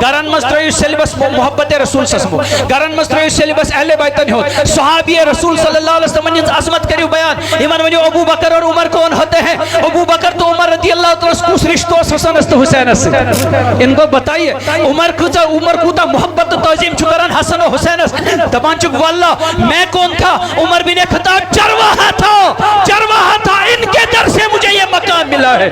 گرن مز ترٲیِو سیلبس محبت رسول سسمو گرن مز ترٲیِو سیلبس اہل بیتن ہُنٛد صحابی رسول صلی اللہ علیہ وسلم ہٕنٛز عظمت کٔرِو بیان یمن ؤنِو ابو بکر اور عمر کون ہوتے ہیں ابو بکر تو عمر رضی اللہ تعالیٰ کُس رشتہ اوس حسنس تہٕ حسینس سۭتۍ ان کو بتائیے عمر کوٗتاہ محبت تہٕ تعظیم چھُ کران حسن و حسینس دپان چھُکھ واللہ میں کون تھا عمر بن خطاب چرواہا تھا ان کے در سے مجھے یہ مقام ملا ہے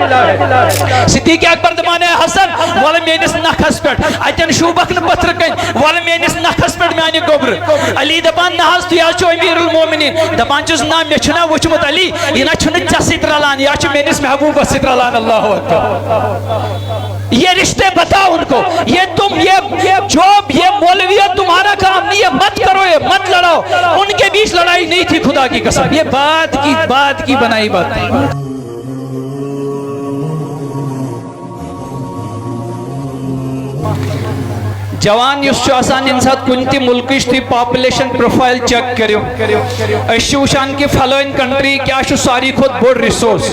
صدیق اکبر دپان ہے حسن وَلہٕ میٲنِس نکھس پٮ۪ٹھ اتٮ۪ن شوٗبکھ نہٕ پتھرٕ کٔنۍ وَلہٕ میٲنِس نکھس پٮ۪ٹھ میانہِ گوٚبرٕ علی دپان نہ حظ تُہۍ حظ چھِو امیر المومنین دپان چھُس نہ مےٚ چھُنہ وٕچھمُت علی یہِ نہ چھُنہٕ ژےٚ سۭتۍ رلان یہِ چھُ میٲنِس محبوبس سۭتۍ رلان اللہ اکبر یہ رشتے بتاؤ ان کو یہ جوب یہ مولویت تمہارا کام نہیں ہے مت کرو یہ مت لڑاؤ ان کے بیچ لڑائی نہیں تھی خدا کی قسم یہ بات کی بنائی بات نہیں جوان یُس چھُ آسان ییٚمہِ ساتہٕ کُنہِ تہِ مُلکٕچ تُہۍ پاپولیشن پروفائل چیک کٔرِو أسۍ چھِ وٕچھان کہِ فلٲنۍ کنٹری کیٛاہ چھُ ساروی کھۄتہٕ بوٚڑ رِسورس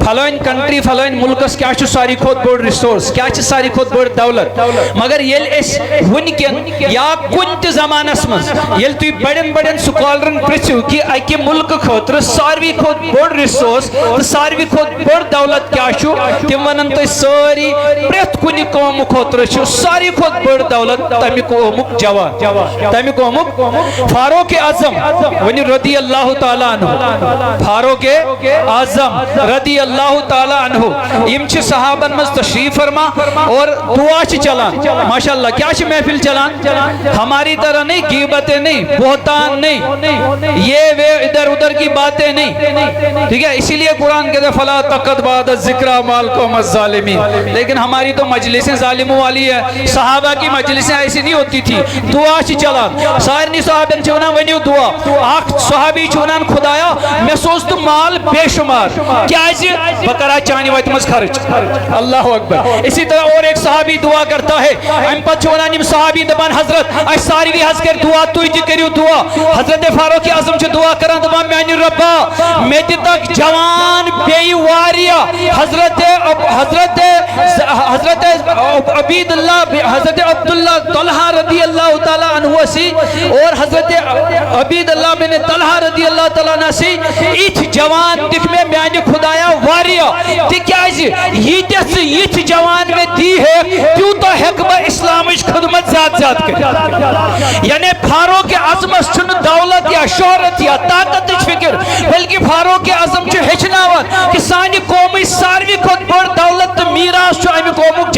فلٲنۍ کنٹری فلٲنۍ مُلکس کیٛاہ چھُ ساروی کھۄتہٕ بوٚڑ رِسورس کیٛاہ چھِ ساروی کھۄتہٕ بٔڑ دولت مگر ییٚلہِ أسۍ وٕنکٮ۪ن یا کُنہِ تہِ زمانس منٛز ییٚلہِ تُہۍ بڑٮ۪ن سکالرن پرژھِو کہِ اکہِ مُلکہٕ خٲطرٕ ساروی کھۄتہٕ بوٚڑ رِسورس تہٕ ساروی کھۄتہٕ بٔڑ دولت کیٛاہ چھُ تِم ونن تۄہہِ سٲری پرٛٮ۪تھ کُنہِ قومہٕ خٲطرٕ چھُ ساروی کھۄتہٕ بٔڑ دولت تمہِ قومُک جوان تمہِ قومُک فاروق اعظم ؤنِو رضی اللہ تعالیٰ عنہ فاروق اعظم رضی اللہ تعالیٰ عنہ یم چھِ صحابن منٛز تشریف فرما اور دعا چھِ چلان ماشاء اللہ کیا چھِ محفل چلان ہماری طرح نہیں غیبتیں نہیں بہتان نہیں یہ ادھر ادھر کی باتیں نہیں ٹھیک ہے اسی لیے قرآن کہتے ہیں فلا تقت بعد الذکر مع القوم الظالمین لیکن ہماری تو مجلسیں ظالموں والی ہے صحابہ کی مجلسیں ایسی نہیں ہوتی تھی دعا چھ چلان سارنی صحابین چھ ونان ونیو دعا اخ صحابی چھ ونان خدایا میں سوزت مال بے شمار کیازِ بہ کرا چانہ وتہ مز خرچ اللہ اکبر اسی طرح اور ایک صحابی دعا کرتا ہے ام پتہ چھ ونان یم صحابی دپان حضرت اس ساروی حض کر دعا تُہۍ تہِ کٔرِو دعا حضرت فاروق اعظم چھ دعا کران دپان میانہ ربا مے دِ تک جوان بیٚیہِ واریاہ حضرت عبید اللہ حضرت عبداللہ طلحہ رضی اللہ تعالیٰ عنہ سی اور حضرت عبید اللہ بن طلحہ رضی اللہ تعالیٰ عنہ سی ایتھ جوان دکھ میں میانہ خدایا واریاہ تکیازِ یتھ جوان میں دی ہے تیوتاہ ہیکہ بہ اسلامچ خدمت زیادہ کر یعنی فاروق اعظمس چھنہ دولت یا شہرت یا طاقتچ فکر بلکہ فاروق اعظم چھ ہیچناوان کہ سانہ قومچ ساروی کھۄتہٕ بٔڑ دولت تہٕ میراث چھُ امہ قومُک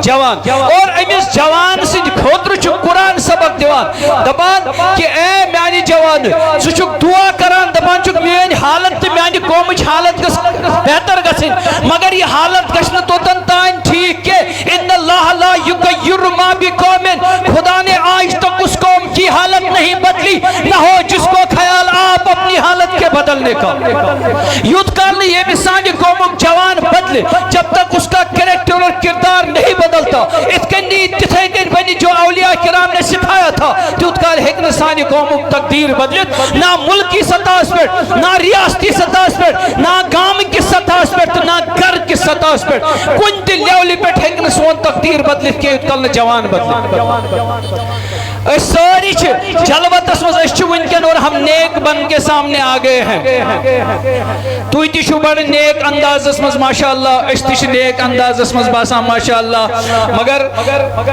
جوان اور امس جوان سند خاطر چھ قرآن سبق دیوان دپان کہ اے میانہ جوان ژٕ چھُکھ دعا کران دپان چھُکھ میٲنۍ حالت تہٕ میانہ قومٕچ حالت گژھ بہتر گژھٕنۍ مگر یہ حالت گژھِ نہٕ توٚتن تانۍ ٹھیک کہ ان اللہ لا یغیر ما بقوم خدا نے آج تک اس قوم کی حالت نہیں بدلی نہ ہو جس کو خیال آپ اپنی حالت کے بدلنے کا یوت کال یہ بھی سانہ قومک جوان بدلے جب تک اس کا کریکٹر اور کردار نہیں بدلتا تتھے کن بنی جو اولیاء کرام نے سکھایا تھا تیوت کال ہیکہ نہ سانہ قومک تقدیر بدلت نہ ملکی سطح پہ نہ ریاستی سطح پہ نہ گام کی سطح پہ نہ گھر کی سطح پہ کن تہ لیولہ پہ ہیکہ نہ سون تقدیر بدلت کہ یوت کال نہ جوان بدلت اس ساری جلوتس مز اس ونکن اور ہم نیک بن کے سامنے آ گئے ہیں تُہۍ تہِ چھُو بڑ نیک اندازس مز ماشاء اللہ اس تہِ نیک اندازس مز باسان ماشاء اللہ مگر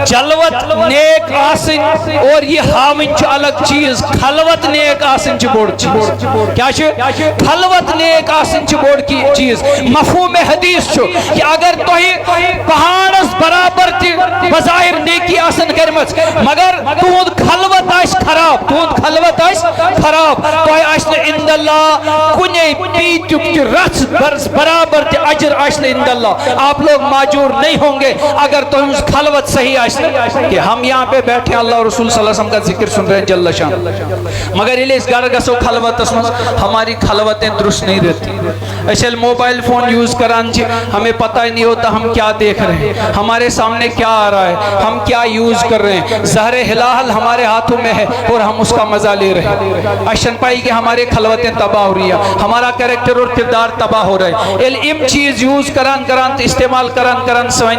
جلوت نیک آسن اور یہ ہاون چھ الگ چیز خلوت نیک آسن چھ بوڑ چیز کیا چھ خلوت نیک آسن چھ بوڑ کی چیز مفہوم حدیث چھ کہ اگر تُہۍ پہاڑس برابر تہ بظاہر نیکی آسن کرمژ مگر تہد خلوت آس خراب تۄہہِ آسہِ نہٕ اِنٛدَ اللہ کُنے پیٖتیُک تہِ رژھ برابر تہِ اجر آسہِ نہٕ اِنٛدَ اللہ آپ لوگ معجور نہیں ہوں گے اگر تہنز خلوت صحیح آسہِ کہ ہم یہاں پہ بیٹھے اللہ رسول صلی اللہ علیہ وسلم کا ذکر سن رہے ہیں جل شان مگر یہ اس گھر گسو خلوت ہماری خلوتیں درست نہیں رہتی ایسے موبائل فون یوز کران ہمیں پتہ ہی نہیں ہوتا ہم کیا دیکھ رہے ہیں ہمارے سامنے کیا آ رہا ہے ہم کیا یوز کر رہے ہیں زہر ہلال ہمارے ہاتھوں میں ہے اور ہم اس کا مزہ لے رہے ہیں. اشن پائی کہ ہمارے خلوتیں تباہ ہو رہی ہیں, ہمارا کریکٹر اور کردار تباہ ہو رہا ہے. ام چیز یوز کران کران استعمال کران کران سوین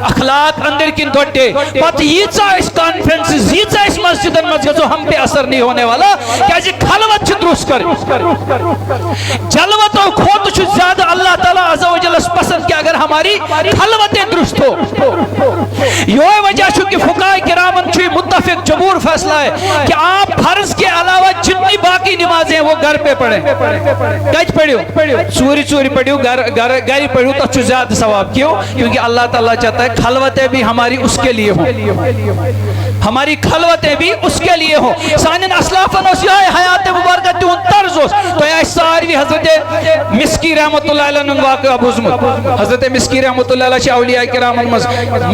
اخلاق اندر کن دوٹے پت ییچا اس کانفرنس ییچا اس مسجدن مسجد ہم پہ اثر نہیں ہونے والا کہ خلوت چھ درست کر. جلوت و کھوت چھ زیادہ اللہ تعالیٰ عز و جل پسند کہ اگر ہماری خلوتیں درست ہو. یہ وجہ چھو کہ فقہ کرامن چھو متفق جمہور فیصلہ ہے کہ آپ فرض کے علاوہ جتنی باقی نمازیں وہ گھر پہ پڑھیں. کج پڑھیو چوری چوری پڑھیو گھر پڑھیو تو چھو زیادہ ثواب. کیوں؟ کیونکہ اللہ تعالیٰ چاہتا ہے خلوتیں بھی ہماری اس کے لیے ہوں, ہماری خلوتیں بھی اس کے لیے ہوں. سانن اسلافن اس یہ حیات مبارکہ تیون طرز اس تو یہ ساروی حضرت مسکی رحمت اللہ علیہ نے واقعہ بوزمت. حضرت مسکی رحمت اللہ علیہ اولیاء کرام المز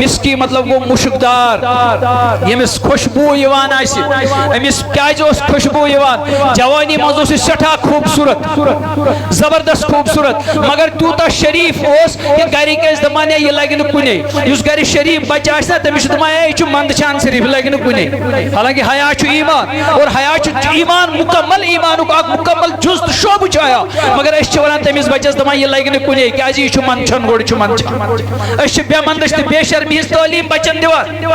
مسکی مطلب وہ مشکدار یمس خوشبو یوان آسی امس کیاج اس خوشبو یوان جوانی موضوع سے سٹھا خوبصورت زبردست خوبصورت مگر توتا شریف اس کہ گھر کے دمانے یہ لگن کنے اس گھر شریف بچہ آسنا تمس دمانے یہ مند شان شریف لگن کنے. حالانکہ حیا چھ ایمان اور حیا چھ ایمان مکمل ایمان کو مکمل جز شعب چایا مگر اس چھ ونان تمس بچس دما یہ لگن کنے کیاز یہ چھ من چھن گوڑ چھ من چھن اس چھ بے مندش تہ بے شرمی تعلیم بچن دیوان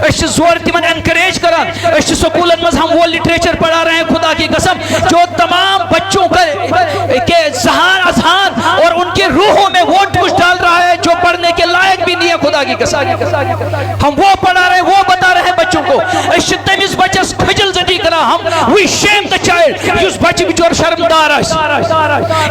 اس چھ زور تمن انکریج کران اس چھ سکولن مز ہم وہ لٹریچر پڑھا رہے ہیں خدا کی قسم جو تمام بچوں کے ذہان اذہان اور ان کے روحوں میں وہ کچھ ڈال رہا ہے جو پڑھنے کے لائق بھی نہیں ہے. خدا کی قسم ہم وہ پڑھا رہے ہیں وہ بتا رہے ہیں بچوں کو اس چھ تمس بچس کھجل زدی کرا ہم وی شیم دا چائلڈ یس بچہ بچور شرمدار اس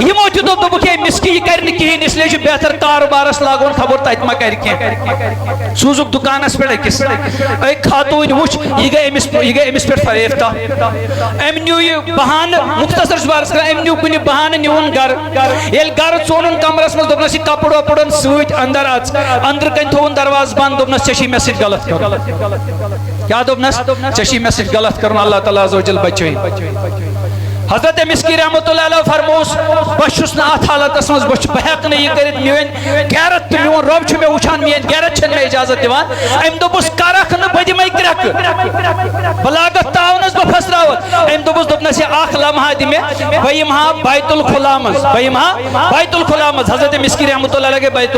یمو تہ دوپ کہ مسکی کر نہ کہین اس لیے بہتر کاروبارس لاگون خبر تت ما کر کی سوزک دکانس پہ کس اے خاتون وچ یہ گئی امس پہ فریفتہ ام نیو یہ بہان مختصر زبارس کر ام نیو کن بہان نیون گھر یل گھر ژونن کمرس مز دپنس یہ کپڑ وپڑن سۭتۍ اندر اژ اندر کن تھون دروازٕ بند دپنس ژےٚ چھی مےٚ سۭتۍ غلط کرُن کیا دپنس ژےٚ چھی مےٚ سۭتۍ غلط کرُن اللہ تعالیٰ عز و جل بچٲیِن. حضرت مسکی رحمت اللہ علیہ فرموس بہت نا ات حالتس مز بہ یہ کرت میون غیرت تو میون رب چھ میں وچھان میون غیرت چھن میں اجازت دیوان ام دوپس کرکھ نہ بہ دمے کرک بلاغت تعاونس بہ پھسراوت ام دوپس دپنس یہ اخ لمحہ دمے بہ یمہا بیت الخلا مز بہ یمہا بیت الخلا مز حضرت مسکی رحمت اللہ علیہ بیت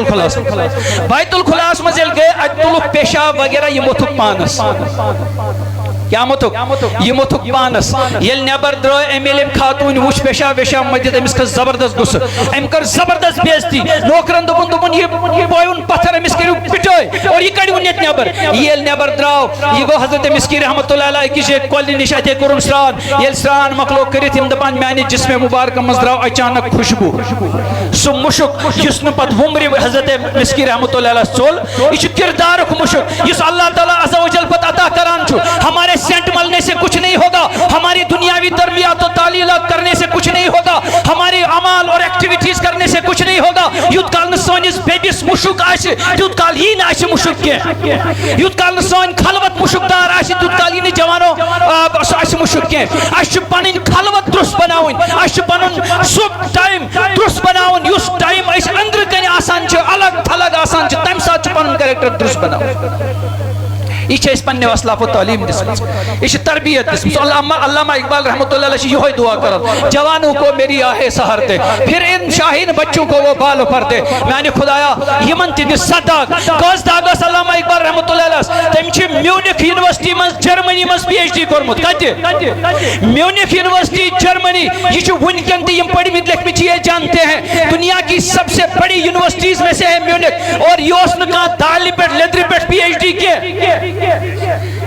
الخلا مز یل گئے ات تلک پیشاب وغیرہ یہ متھک پانس کیا متھک یہ متھک پانس یل نیبر درائے ام یل خاتون وچ پیشاب ویشاب مجد امس کر زبردست غصہ ام کر زبردست بےزتی نوکرن دپن یہ بوئن پتھر امس کرو پٹوئے اور یہ کڑیو نیت نیبر یل نیبر دراو یہ گو حضرت مسکی رحمت اللہ علیہ کسی کولی نش اتے کرن سران یل سران مخلوق کرت یم دپان میانی جسم مبارک مز دراو اچانک خوشبو سو مشک جس نے پت ومری حضرت مسکی رحمت اللہ علیہ چول یہ کردار مشک اس اللہ تعالیٰ عز و جل پت عطا کران چھو. ہمارے سینٹ ملنے سے کچھ نہیں ہوگا, ہماری دنیاوی تربیت و تعلیمات کرنے سے کچھ نہیں ہوگا, ہماری عمال اور ایکٹیویٹیز کرنے سے کچھ نہیں ہوگا. یوت کال سونس بیبیس مشک آس تیوت کال یہ نہ مشک کی, یوت کال سون خلوت مشکدار آس تیوت کال یہ جوانو آس مشک کی. اس پن خلوت درست بناون, اس پن سب ٹائم درست بناون یس ٹائم اس اندر کن آسان الگ تھلگ آسان تمہ سات پن کریکٹر درست بناون. یہ پنہ اسلاف و تعلیم دس یہ تربیت دس. علامہ اقبال رحمۃ اللہ علیہ یہ دعا کرن جوانوں کو میری آہ سہر دے, پھر ان شاہین بچوں کو وہ بال پر دے. میانہ خدایا یمن تہ دس صداق کس داغس علامہ اقبال رحمۃ اللہ علیہ تم میونک یونیورسٹی من جرمنی من پی ایچ ڈی کورمت کتہ میونک یونیورسٹی جرمنی یہ ونکن تہ پڑھ مت لکھ مت یہ جانتے ہیں دنیا کی سب سے بڑی یونیورسٹیز میں سے ہے میونک. اور یہ اس نے کہا دالی پہ لیدری پہ پی ایچ ڈی کے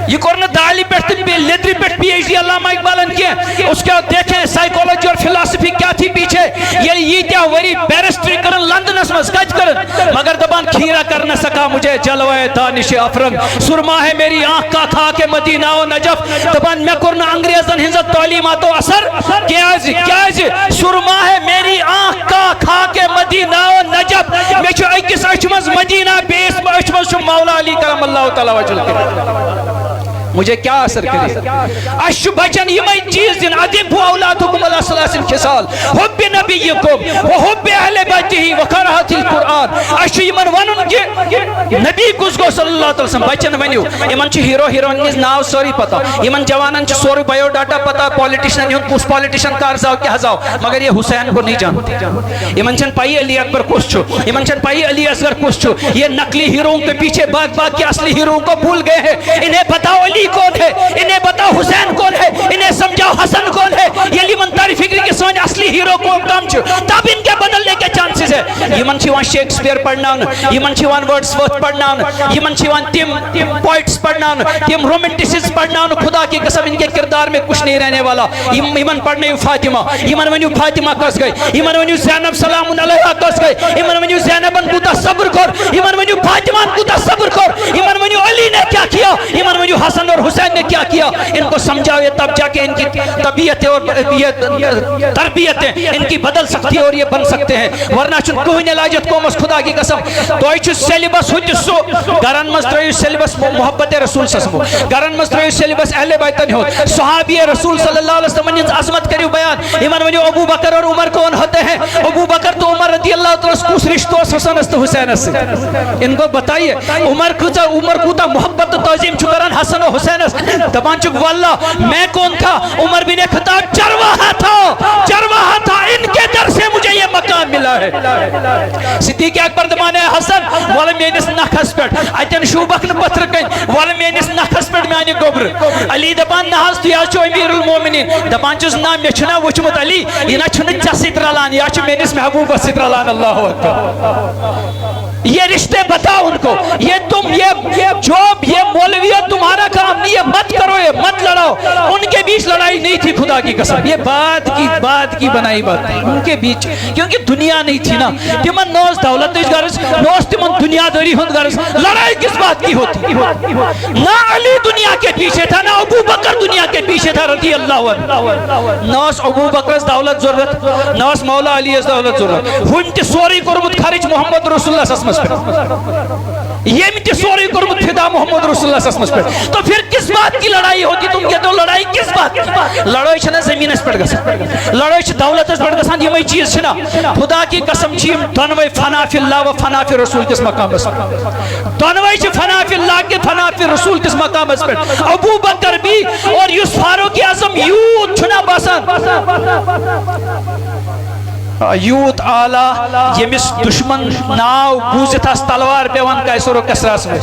یہ کرنا دالی پہ لیدری پہ پی ایچ ڈی علامہ اقبالن کے. اس کے دیکھیں سائیکولوجی اور فلسفی کیا تھی پیچھے. یہ کیا وری بیرسٹری کرن لندنس مز کج کرن مگر دبان کھیرا کر نہ سکا مجھے جلوہ دانش افرنگ. سرما ہے میری آنکھ کا کھا کے مدینہ و نجف دبان میں کرنا انگریزن ہنزت تعلیمات و اثر کیاز سرما ہے میری آنکھ کا کھا کے مدینہ و نجف میں چھو اکس اچمز مدینہ بیس اچمز چھو مولا علی کرم اللہ تعالی وجل مجھے کیا اثر کرے اشو بچن یمائی چیز دن ادبو اولادکم علی ثلاث خصال حب نبیکم وحب اہل بیتہ وکراہت القرآن اشو یمن ونن کہ نبی کس گو صلی اللہ علیہ وسلم بچن ونیو یمن چھ ہیرو ہیروئن ہز ناو سوری پتا یمن جوانن چھ سوری بایو ڈاٹا پتا پولیٹیشن یون کس پولیٹیشن کار زاو کیا زاو مگر یہ حسین کو نہیں جانتے یمن چھ پائی علی اکبر کس چھو یمن چھ پائی علی اصغر کس چھو یہ نقلی ہیروؤں کے پیچھے باغ باغ کے اصلی ہیروؤں کو بھول گئے ہیں انہیں بتاؤ علی کون ہے انہیں بتاؤ حسین کون ہے انہیں سمجھاؤ حسن کون ہے یہ لیمن تاری فکری کے سوچ اصلی ہیرو کو کام چھو تب ان کے بدلنے کے چانسز ہے یمن چھوان شیکسپیر پڑھنان یمن چھوان ورڈسورتھ پڑھنان یمن چھوان تیم پوائٹس پڑھنان تیم رومنٹسز پڑھنان خدا کی قسم ان کے کردار میں کچھ نہیں رہنے والا یمن پڑھنے فاطمہ یمن ونیو فاطمہ کس گئی یمن ونیو زینب سلام علیہ کس گئی یمن ونیو زینبن کوتا صبر کر یمن ونیو فاطمہ کوتا صبر کر یمن ونیو علی نے کیا کیا یمن ونیو حسن اور حسین نے کیا کیا ان کو سمجھاؤ یہ تب جا کے ان کی طبیعتیں اور تربیتیں ان کی بدل سکتی ہے اور یہ بن سکتے ہیں ورنہ چون کوئی نلاجت کو مس خدا کی قسم تو ایچو سیلیبس ہوتی سو گران مستریو سیلیبس محبت رسول سسمو گران مستریو سیلیبس اہل بیتن ہو صحابی رسول صلی اللہ علیہ وسلم نے عظمت کریو بیان یمن ونیو ابو بکر اور عمر کون ہوتے ہیں ابو بکر تو عمر رضی اللہ تعالیٰ کس رشتوں حسن است حسین است ان کو بتائیے عمر کوتا محبت و تعظیم چکران حسن و حسین است دبان چک واللہ میں کون تھا عمر بن خطاب چرواہا تھا ان کے در سے مجھے یہ مقام ملا ہے صدیق اکبر دمانے حسن والا مینس نخس پیٹ اتن شوبک نپتر کن والا مینس نخس پیٹ میں آنی گوبر علی دبان نحاس تو یا چو امیر المومنین دبان چوز نام یہ چھنا وچمت علی یہ نا چھنا جسد رالان یا چو مینس محبوب سد رالان اللہ اکبر یہ رشتے بتاؤ ان کو یہ تم یہ جوب یہ مولویت تمہارا کام نہیں ہے مت کرو یہ مت لڑاؤ ان کے بیچ لڑائی نہیں تھی خدا کی قسم یہ بات کی بنائی بات نہیں ان کے بیچ کیونکہ دنیا نہیں تھی نا تمن نوز دولت اس غرض نوز تمن دنیا داری ہند غرض لڑائی کس بات کی ہوتی نہ علی دنیا کے پیچھے تھا نہ ابو بکر دنیا کے پیچھے تھا رضی اللہ عنہ نوز ابو بکر دولت ضرورت نوز مولا علی دولت ضرورت ہنٹ سوری کرمت خارج محمد رسول اللہ صلی اللہ علیہ وسلم یہ مجھے سوری کرمت فدا محمد رسول اللہ صلی اللہ علیہ وسلم تو پھر کس بات کی لڑائی ہوتی تم کہتے ہو لڑائی کس بات کی لڑائی چھنا زمین اس پڑ گسا لڑائی چھ دولت اس پڑ گسا یہ میں چیز چھنا خدا کی قسم چیم دونوئی فنا فی اللہ و فنا فی رسول کس مقام اس دونوئی چھ فنا فی اللہ کے فنا فی رسول کس مقام اس پڑ ابو بکر بھی اور یوس فاروق اعظم یوت چھنا باسان یوت آلہ یمس دشمن ناو بوزت اس تلوار پیوان کیسر و کسراس میں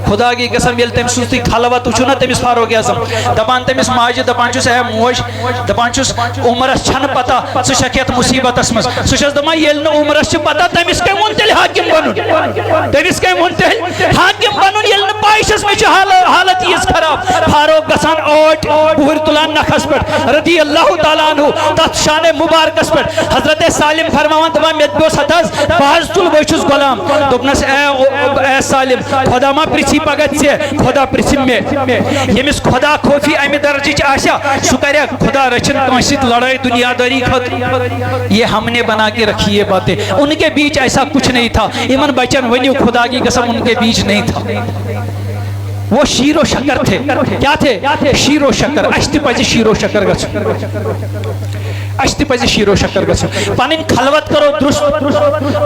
خدا کی قسم یل تم سوزتی خلوت چھنا تمس فاروق اعظم دپان تمس ماجد دپان چھس ہے موج دپان چھس عمرس چھن پتہ سہ شکیت مصیبت اس مز سہ چھس دپان یل نہ عمرس چھ پتہ تمس کی مون تیل حاکم بنن تمس کی مون تیل حاکم بنن یل نہ پایشس میں چھ حالت یہ خراب فاروق گسان اوٹ بہر تلان نخس پٹ رضی اللہ تعالی عنہ تت شان مبارکس پٹ حضرت سالم فرماوان دپان مت بیوس ہتاز باز تل بچس غلام دپنس اے سالم خدا ما پرچھی پگت سے خدا پرچھم میں یمس خدا خوفی امی درجہ آشا سہ کرے خدا رچن کنسیت لڑائی دنیا داری خط یہ ہم نے بنا کے رکھی یہ باتیں ان کے بیچ ایسا کچھ نہیں تھا ایمن بچن ونیو خدا کی قسم ان کے بیچ نہیں تھا وہ شیر و شکر تھے کیا تھے شیر و شکر اشتی پزی شیر و شکر گچ اشتی پزی شیر و شکر گچ پنن خلوت کرو درست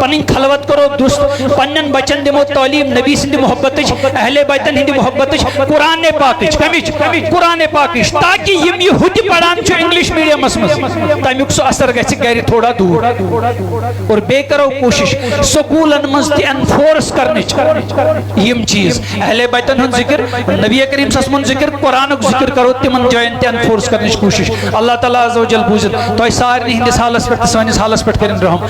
پنن خلوت کرو درست پنن بچن دمو تعلیم نبی سند محبت اہل بیتن ہند محبت قرآن پاک کمچ قرآن پاک تاکہ یم یہودی پڑھان چھ انگلش میڈیم مس تمیک سو اثر گژھِ گھر تھوڑا دور اور بے کرو کوشش سکولن مز تہ انفورس کرنچ یم چیز اہل بیتن ہند ذکر نبی کریم صلی اللہ علیہ وسلم ذکر قرآن ذکر کرو تمن جائن تہ انفورس کرنچ کوشش اللہ تعالیٰ عز و جل بوزن تو سارے ہندس حالس پہ سانس حالس پہ کرن رحم